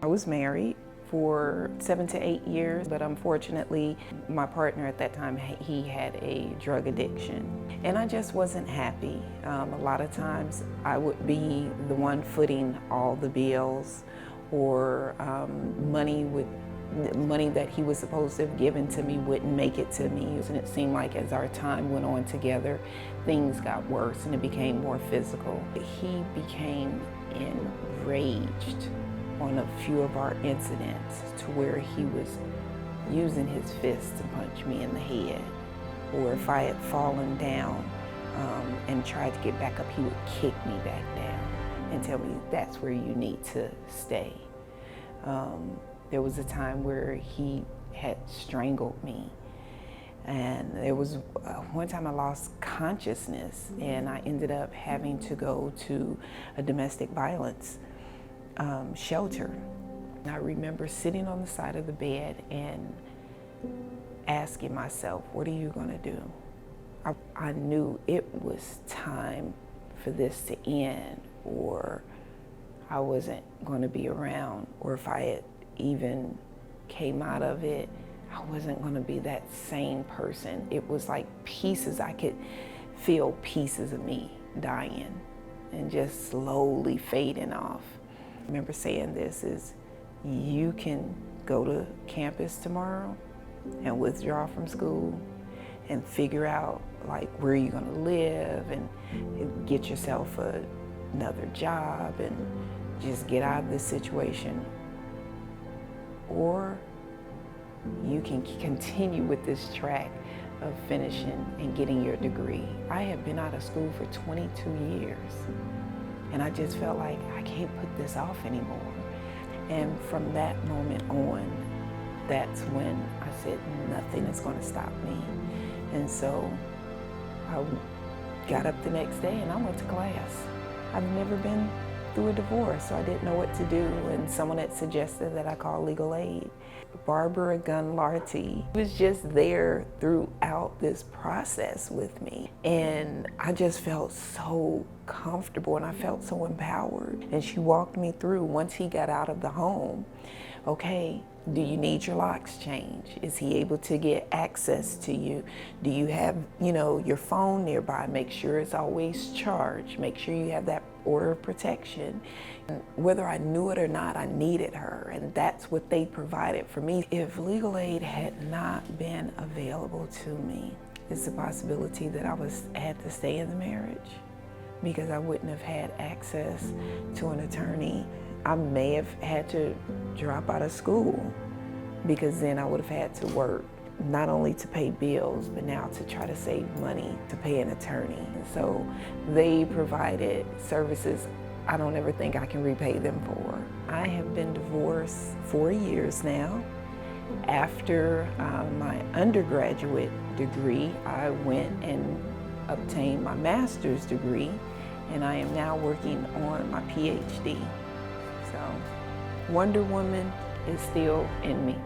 I was married for 7 to 8 years, but unfortunately, my partner at that time, he had a drug addiction. And I just wasn't happy. A lot of times I would be the one footing all the bills, or money that he was supposed to have given to me wouldn't make it to me. And it seemed like as our time went on together, things got worse and it became more physical. He became enraged on a few of our incidents to where he was using his fist to punch me in the head. Or if I had fallen down and tried to get back up, he would kick me back down and tell me that's where you need to stay. There was a time where he had strangled me. And there was one time I lost consciousness and I ended up having to go to a domestic violence shelter. And I remember sitting on the side of the bed and asking myself, what are you gonna do? I knew it was time for this to end, or I wasn't gonna be around, or if I had even came out of it, I wasn't gonna be that same person. It was like pieces, I could feel pieces of me dying and just slowly fading off. I remember saying this is, you can go to campus tomorrow and withdraw from school and figure out like where you're gonna live and get yourself another job and just get out of this situation. Or you can continue with this track of finishing and getting your degree. I have been out of school for 22 years. And I just felt like I can't put this off anymore. And from that moment on, that's when I said, nothing is going to stop me. And so I got up the next day and I went to class. I've never been through a divorce, so I didn't know what to do. And someone had suggested that I call legal aid. Barbara Gunlarty was just there throughout this process with me. And I just felt so comfortable and I felt so empowered. And she walked me through, once he got out of the home, okay, do you need your locks changed? Is he able to get access to you? Do you have, your phone nearby? Make sure it's always charged. Make sure you have that order of protection. And whether I knew it or not, I needed her, and that's what they provided for me. If legal aid had not been available to me, it's a possibility that I had to stay in the marriage because I wouldn't have had access to an attorney. I may have had to drop out of school because then I would have had to work, not only to pay bills, but now to try to save money to pay an attorney. And so they provided services I don't ever think I can repay them for. I have been divorced 4 years now. After my undergraduate degree, I went and obtained my master's degree, and I am now working on my PhD. So Wonder Woman is still in me.